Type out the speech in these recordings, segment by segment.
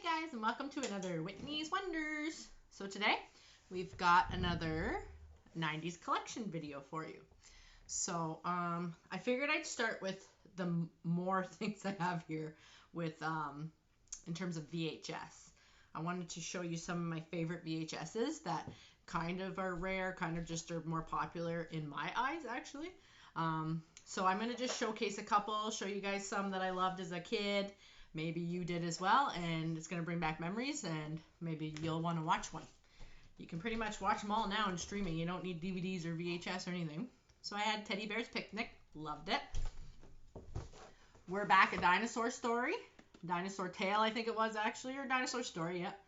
guys, and welcome to another Whitney's Wonders. So today we've got another 90s collection video for you. So I figured I'd start with the more things I have here with in terms of VHS. I wanted to show you some of my favorite VHSs that kind of are rare, kind of just are more popular in my eyes actually. So I'm going to just showcase a couple, show you guys some that I loved as a kid. Maybe you did as well, and it's going to bring back memories, and maybe you'll want to watch one. You can pretty much watch them all now in streaming. You don't need DVDs or VHS or anything. So I had Teddy Bear's Picnic. Loved it. We're back, A Dinosaur Story. Dinosaur Tale, I think it was actually, or Dinosaur Story, yep.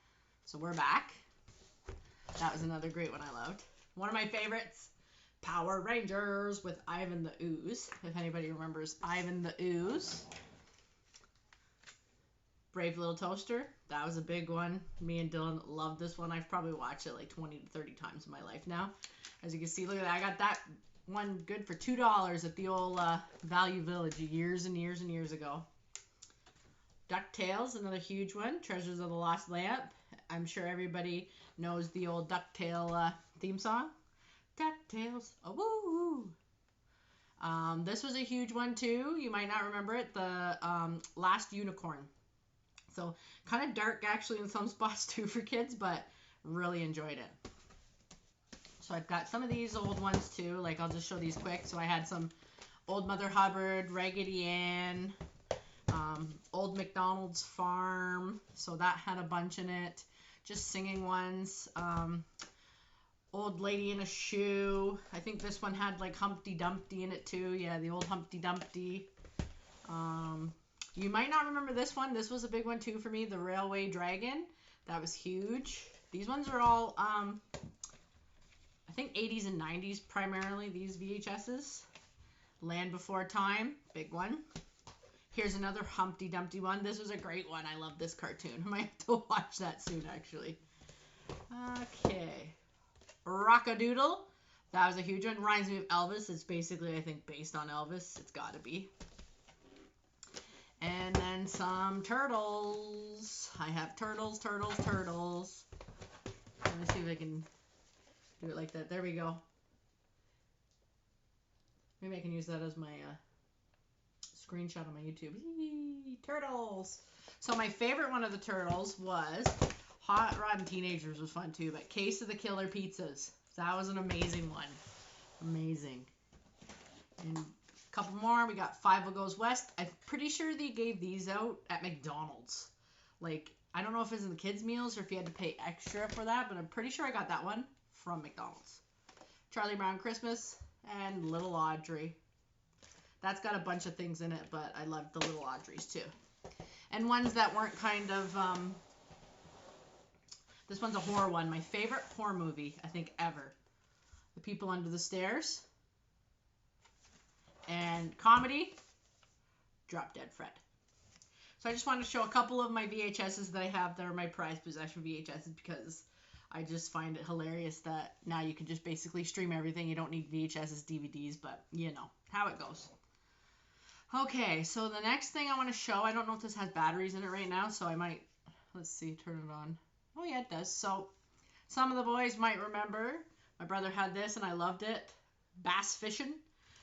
So we're back. That was another great one I loved. One of my favorites, Power Rangers with Ivan the Ooze. If anybody remembers Ivan the Ooze. Brave Little Toaster, that was a big one. Me and Dylan loved this one. I've probably watched it like 20 to 30 times in my life now. As you can see, look at that. I got that one good for $2 at the old Value Village years and years and years ago. DuckTales, another huge one. Treasures of the Lost Lamp. I'm sure everybody knows the old DuckTale theme song. DuckTales, oh woo! This was a huge one too. You might not remember it. The Last Unicorn. So kind of dark actually in some spots too for kids, but really enjoyed it. So I've got some of these old ones too. Like I'll just show these quick. So I had some Old Mother Hubbard, Raggedy Ann, Old MacDonald's Farm. So that had a bunch in it. Just singing ones. Old Lady in a Shoe. I think this one had like Humpty Dumpty in it too. Yeah, the old Humpty Dumpty. You might not remember this one. This was a big one too for me. The Railway Dragon. That was huge. These ones are all, I think 80s and 90s primarily, these VHSs. Land Before Time. Big one. Here's another Humpty Dumpty one. This was a great one. I love this cartoon. I might have to watch that soon actually. Okay. Rock-a-Doodle. That was a huge one. Reminds me of Elvis. It's basically, I think, based on Elvis. It's got to be. And then some turtles. I have turtles. Let me see if I can do it like that. There we go. Maybe I can use that as my screenshot on my YouTube. Turtles. So my favorite one of the turtles was Hot Rod and Teenagers was fun too, but Case of the Killer Pizzas. That was an amazing one. Amazing. And couple more. We got Five Goes West. I'm pretty sure they gave these out at McDonald's. Like, I don't know if it's in the kids' meals or if you had to pay extra for that, but I'm pretty sure I got that one from McDonald's. Charlie Brown Christmas and Little Audrey. That's got a bunch of things in it, but I loved the Little Audreys too. And ones that weren't kind of, this one's a horror one. My favorite horror movie, I think, ever. The People Under the Stairs. And comedy, Drop Dead Fred. So I just wanted to show a couple of my VHSs that I have that are my prized possession VHSs because I just find it hilarious that now you can just basically stream everything. You don't need VHSs, DVDs, but you know how it goes. Okay, so the next thing I want to show, I don't know if this has batteries in it right now, so I might, let's see, turn it on. Oh yeah, it does. So some of the boys might remember, my brother had this and I loved it, bass fishing.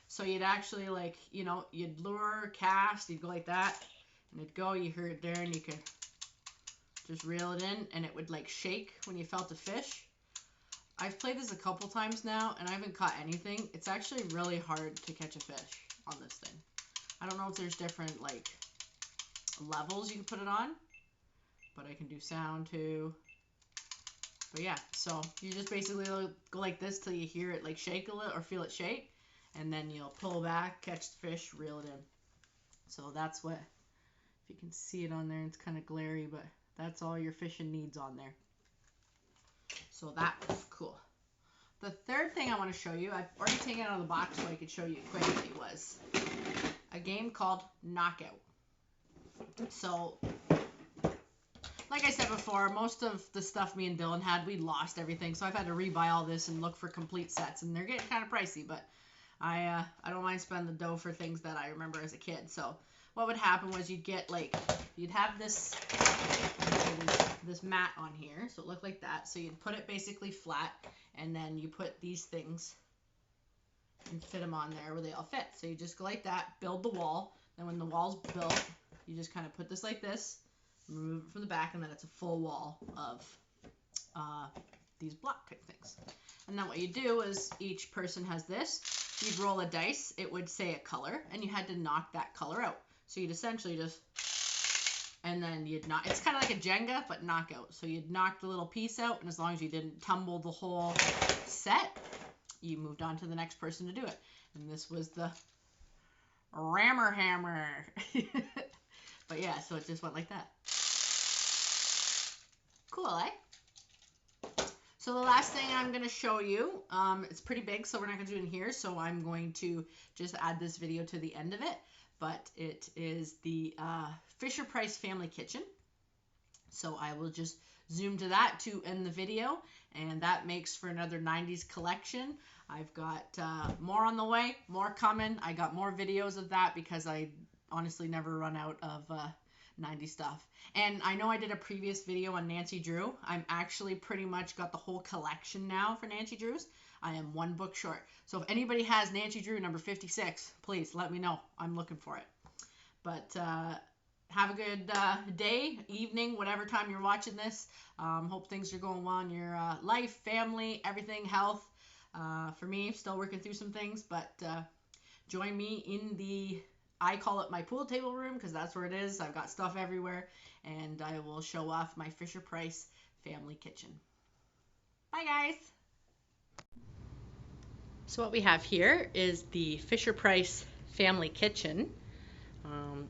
So you'd actually, like, you know, you'd lure, cast, you'd go like that, and it'd go, you hear it there, and you could just reel it in, and it would, like, shake when you felt a fish. I've played this a couple times now, and I haven't caught anything. It's actually really hard to catch a fish on this thing. I don't know if there's different, like, levels you can put it on, but I can do sound, too. But, yeah, so you just basically go like this till you hear it, like, shake a little, or feel it shake. And then you'll pull back, catch the fish, reel it in. So that's what, if you can see it on there, it's kind of glary, but that's all your fishing needs on there. So that was cool. The third thing I want to show you, I've already taken it out of the box so I could show you quickly, was a game called Knockout. So, like I said before, most of the stuff me and Dylan had, we lost everything. So I've had to rebuy all this and look for complete sets. And they're getting kind of pricey, but I don't mind spending the dough for things that I remember as a kid. So what would happen was you'd get, like, you'd have this, this mat on here, so it looked like that. So you'd put it basically flat, and then you put these things and fit them on there where they all fit. So you just go like that, build the wall. Then when the wall's built, you just kind of put this like this, remove it from the back, and then it's a full wall of these block type things. And then what you do is each person has this. You'd roll a dice. It would say a color, and you had to knock that color out. So you'd essentially just, and then you'd knock. It's kind of like a Jenga, but knockout. So you'd knock the little piece out, and as long as you didn't tumble the whole set, you moved on to the next person to do it. And this was the rammer hammer. But yeah, so it just went like that. Cool, eh? So the last thing I'm going to show you, it's pretty big, so we're not going to do it in here, so I'm going to just add this video to the end of it. But it is the Fisher-Price Family Kitchen. So I will just zoom to that to end the video, and that makes for another 90s collection. I've got more on the way, more coming. I got more videos of that because I honestly never run out of 90s stuff. And I know I did a previous video on Nancy Drew. I'm actually pretty much got the whole collection now for Nancy Drew's. I am one book short. So if anybody has Nancy Drew number 56, please let me know. I'm looking for it. But have a good day, evening, whatever time you're watching this. Hope things are going well in your life, family, everything, health. For me, still working through some things, but join me in the, I call it my pool table room because that's where it is. I've got stuff everywhere, and I will show off my Fisher-Price Family Kitchen. Bye, guys. So what we have here is the Fisher-Price Family Kitchen.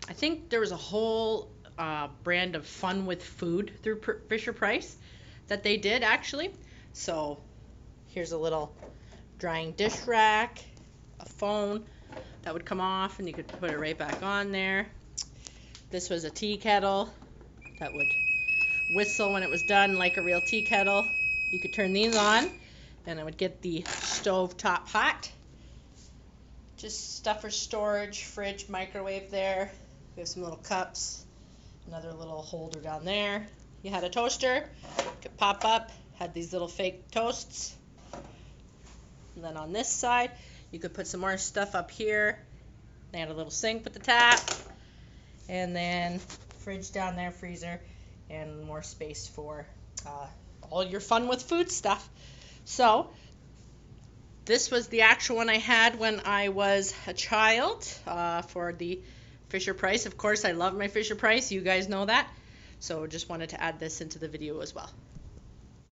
I think there was a whole brand of fun with food through Fisher-Price that they did actually. So here's a little drying dish rack, a phone that would come off and you could put it right back on there. This was a tea kettle that would whistle when it was done like a real tea kettle. You could turn these on and it would get the stove top hot. Just stuff for storage, fridge, microwave there. We have some little cups, another little holder down there. You had a toaster, could pop up, had these little fake toasts. And then on this side, you could put some more stuff up here. They had a little sink with the tap. And then fridge down there, freezer, and more space for all your fun with food stuff. So this was the actual one I had when I was a child for the Fisher-Price. Of course, I love my Fisher-Price. You guys know that. So just wanted to add this into the video as well.